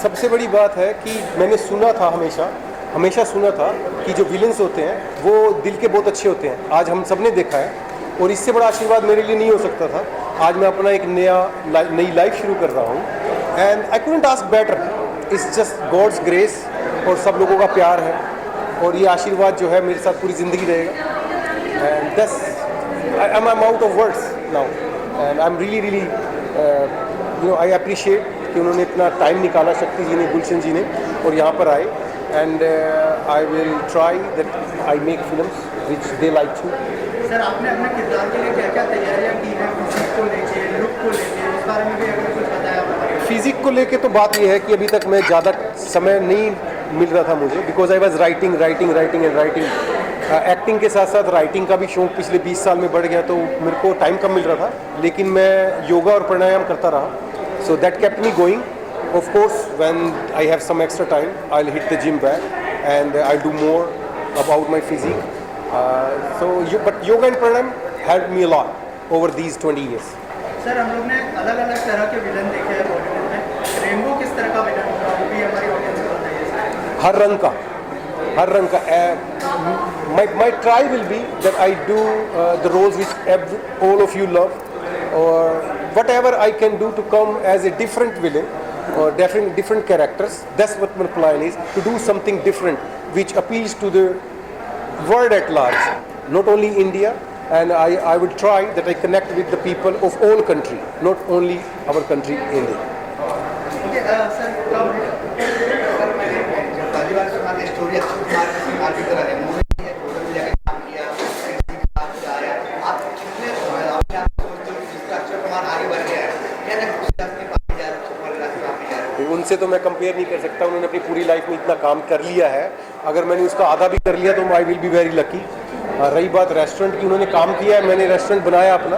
सबसे बड़ी बात है कि मैंने सुना था हमेशा सुना था कि जो विलन्स होते हैं वो दिल के बहुत अच्छे होते हैं। आज हम सब ने देखा है और इससे बड़ा आशीर्वाद मेरे लिए नहीं हो सकता था। आज मैं अपना एक नई लाइफ शुरू कर रहा हूँ and I couldn't ask better. It's just God's grace और सब लोगों का प्यार है और ये आशीर्वाद जो है मेरे साथ पूरी ज़िंदगी रहेगा। एंड दस I am out of words now and I am really I appreciate कि उन्होंने इतना टाइम निकाला, शक्ति जी ने, गुलशन जी ने, और यहाँ पर आए। And I will try that I make films which they like to. Sir, आपने अपने किरदार के लिए क्या क्या तैयारियाँ की हैं, फिजिक को लेके, लुक को लेके, इस बारे में भी अगर कुछ बताया? फिजिक को लेके तो बात ये है कि अभी तक मैं ज़्यादा समय नहीं मिल रहा था मुझे, because I was writing acting के साथ साथ राइटिंग का भी शौक पिछले 20 साल में बढ़ गया, तो मेरे को टाइम कम मिल रहा था। लेकिन मैं योगा और प्राणायाम करता रहा, so that kept me going. Of course when I have some extra time I will hit the gym back and I do more about my physique. But yoga and pranayama help me a lot over these 20 years। Sir, हम लोग ने अलग अलग तरह के villain देखे हैं बॉलीवुड में। रेनबो किस तरह का विलन होगा, वो भी हमारी ऑडियंस को बताइए। हर रंग का my try will be that I do the roles which all of you love, or whatever I can do to come as a different villain or different characters. That's what my plan is, to do something different which appeals to the world at large, not only India. And I will try that I connect with the people of all country, not only our country, India. Okay, sir, उनसे तो मैं compare नहीं कर सकता। उन्होंने अपनी पूरी life में इतना काम कर लिया है, अगर मैंने उसका आधा भी कर लिया तो I will be very lucky. रही बात रेस्टोरेंट की, उन्होंने काम किया है, मैंने रेस्टोरेंट बनाया अपना।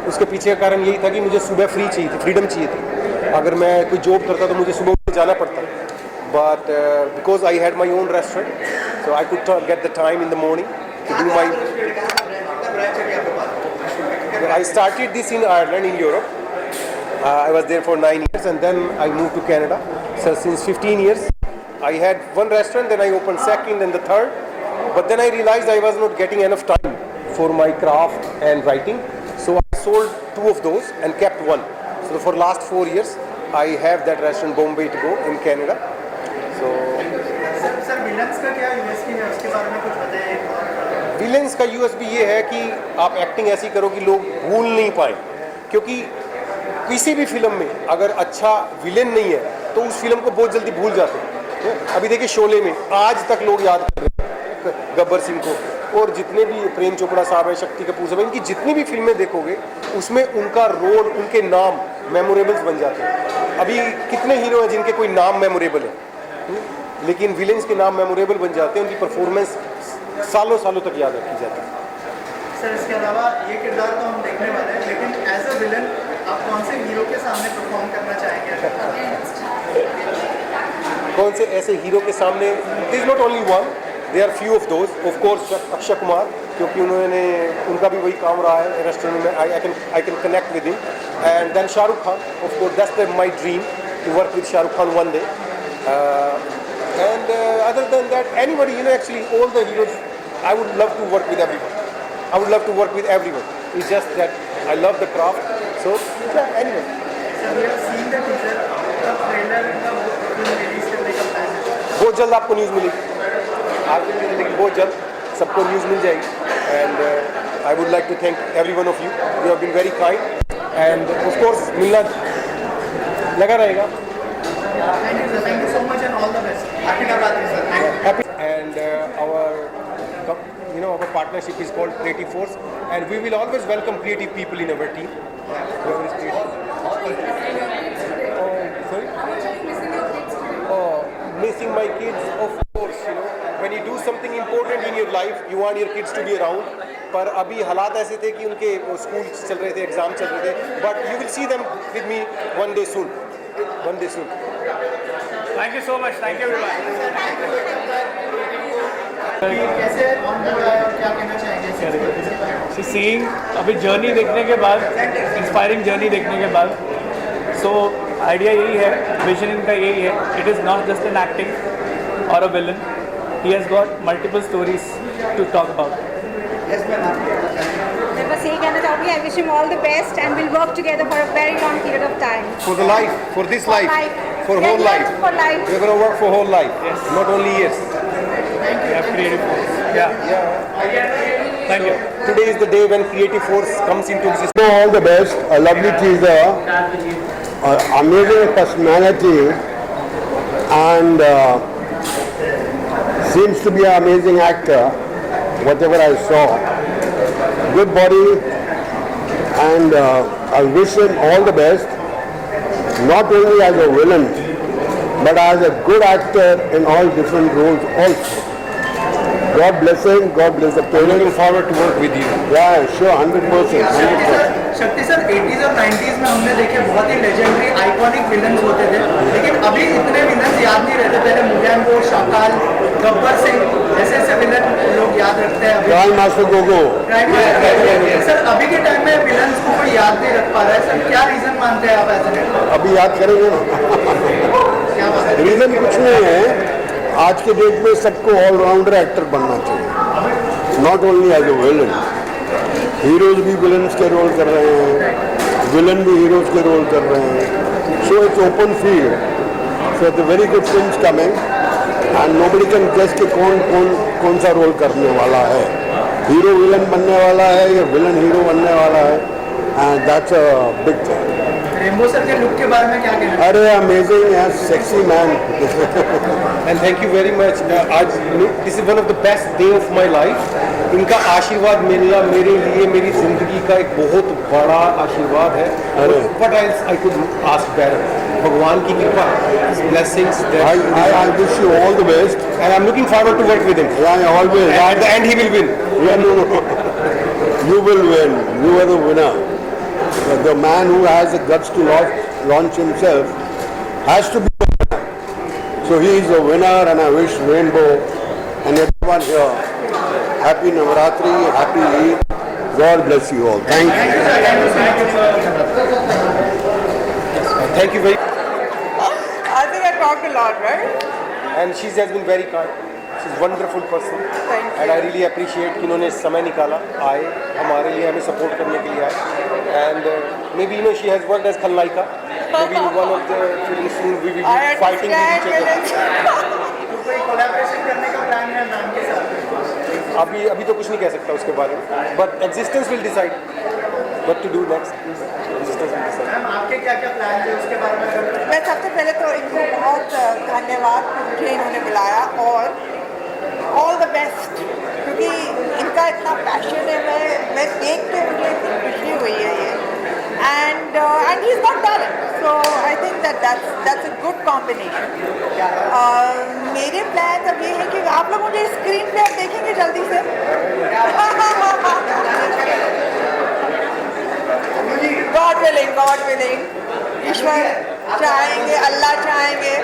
उसके पीछे का कारण यही था कि मुझे सुबह फ्री चाहिए थी, फ्रीडम चाहिए थी। अगर मैं कोई जॉब करता तो मुझे सुबह जाना पड़ता, but because I had my own restaurant, so I could get the time in the morning to do my. I started this in Ireland, in Europe. I was there for 9 years and then I moved to Canada. So since 15 years, I had one restaurant, then I opened second and the third. But then I realized I was not getting enough time for my craft and writing. So I sold 2 of those and kept one. So for last 4 years, I have that restaurant Bombay to go in Canada. So sir villains का क्या USP है, उसके बारे में कुछ बताइए। Villains का USP ये है कि आप एक्टिंग ऐसी करो कि लोग भूल नहीं पाए, क्योंकि किसी भी फिल्म में अगर अच्छा विलेन नहीं है तो उस फिल्म को बहुत जल्दी भूल जाते हैं। अभी देखिए शोले में आज तक लोग याद कर रहे हैं गब्बर सिंह को, और जितने भी प्रेम चोपड़ा साहब है, शक्ति कपूर साहब, इनकी जितनी भी फिल्में देखोगे उसमें उनका रोल, उनके नाम मेमोरेबल्स बन जाते हैं। अभी कितने हीरो हैं जिनके कोई नाम मेमोरेबल है, लेकिन विलेन्स के नाम मेमोरेबल बन जाते हैं, उनकी परफॉर्मेंस सालों सालों तक याद रखी जाती है। सर, इसके अलावा ये किरदार तो हम देखने वाले हैं, लेकिन एज अ विलन आप कौन से हीरो के सामने परफॉर्म करना चाहेंगे? कौन से ऐसे हीरो के सामने? It is not only one, they are few of those. Of course Akshay Kumar, क्योंकि उनका भी वही काम रहा है रेस्टोरेंट में, I can connect with him. And then Shahrukh Khan, of course that's my dream to work with Shahrukh Khan one day. And other than that anybody, actually all the heroes I would love to work with everyone. I would love to work with everyone. It's just that I love the craft. So yeah, anyway. Sir, we have seen the teaser, the trailer and the film release करने का plan है। बहुत जल्द आपको news मिलेगी, लेकिन बहुत जल्द सबको न्यूज़ मिल जाएगी। And I would like to thank every one of you. You have been very kind. And of course मिलना लगा रहेगा। Thank you so much and all the best. Happy Navratri, sir. Happy. And our partnership is called Creative Force, and we will always welcome creative people in our team. Missing my kids, of course. When you do something important in your life, you want your kids to be around. पर अभी हालात ऐसे थे कि उनके school चल रहे थे, एग्जाम चल रहे थे, but you will see them with me one day soon. Thank you so much. Thank you everyone. कैसे ऑन बोर्ड आया और क्या कहना चाहेंगे? सीइंग अभी जर्नी देखने के बाद, इंस्पायरिंग जर्नी देखने के बाद, सो आइडिया यही है, विजन इनका यही है, it is not just an acting और a villain, he has got multiple stories to talk about. Yes ma'am, मैं बस यही कहना चाहूँगी, I wish him all the best and will work together for a very long period of time. For the life, for this For life, life. for Yeah, whole yes, life. for life. We're gonna work for whole life, Yes. not only years. We have creative force. Yeah. Thank you. Today is the day when creative force comes into existence. So all the best. A lovely teaser, amazing personality, and seems to be an amazing actor. Whatever I saw, good body, and I wish him all the best. Not only as a villain, but as a good actor in all different roles also. God bless him. God bless the I'm parents. looking forward to work with you. Yeah, sure, 100%. 100%. शक्ति sir 80s और 90s में हमने देखे बहुत ही legendary iconic villains होते थे, लेकिन अभी इतने विलन्स याद नहीं रहते। पहले मुगैम्बो, शाकाल, गब्बर सिंह ऐसे ऐसे विलन लोग याद रखते हैं। अभी Crime Master Gogo. सर अभी के टाइम में विलन्स को कोई याद नहीं रख पा रहा है, सर क्या रीजन मानते हैं आप ऐसे? अभी याद करेंगे ना। क्या बात है? रीजन कुछ नहीं है, आज के डेट में सबको ऑलराउंडर एक्टर बनना चाहिए, not only as a villain. Heroes भी विलन्स के रोल कर रहे हैं, विलन भी हीरोज के रोल कर रहे हैं, so it's open field, so it's very good films coming and nobody can guess कि कौन सा रोल करने वाला है, हीरो विलन बनने वाला है या विलन हीरो बनने वाला है, and that's a big thing. Rainbow sir के लुक के बारे में क्या कहना? अरे अमेजिंग है, sexy man. And thank you very much. आज this is one of the best day of my life. इनका आशीर्वाद मिलना मेरे लिए मेरी जिंदगी का एक बहुत बड़ा आशीर्वाद है। अरे। What else I could ask better? भगवान की कृपा, His blessings. I wish you all the best. And I'm looking forward to work with him. Yeah, always. And at the end he will win. Yeah, no. You will win. You are the winner. The man who has the guts to launch himself has to be the winner. So he is a winner, and I wish Rainbow and everyone here happy Navratri, happy Eid. God bless you all. Thank you. Thank you very. I think I talked a lot, right? And she has been very kind. She's a wonderful person. Thank you. And I really appreciate कि उन्होंने समय निकाला, आए हमारे लिए, हमें support करने के लिए आए. And maybe she has worked as खलनायिका. Maybe in one of the films soon we will be I fighting with each other. understand. तो कोई कोलैबोरेशन करने का प्लान है मैम के साथ? अभी तो कुछ नहीं कह सकता उसके बारे में. But existence will decide what to do next. Existence will decide. Ma'am आपके क्या क्या प्लान है उसके बारे में अगर मैं सबसे पहले तो इनको बहुत धन्यवाद कि मुझे इन्होंने बुलाया, और ऑल द बेस्ट, क्योंकि इनका इतना पैशन है, मैं देख के मुझे इतनी खुशी हुई है ये, and he is not talent, so I think that's a good combination. मेरे प्लान अब ये है कि आप लोग मुझे स्क्रीन पे अब देखेंगे जल्दी से। गॉड विलिंग, ईश्वर चाहेंगे, अल्लाह चाहेंगे।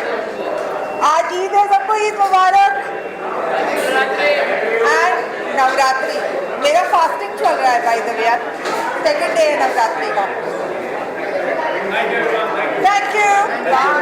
आज ईद है, सबको ईद मुबारक एंड नवरात्रि। मेरा फास्टिंग चल रहा है भाई दबिया, सेकेंड डे है नवरात्रि का। Thank you, bye.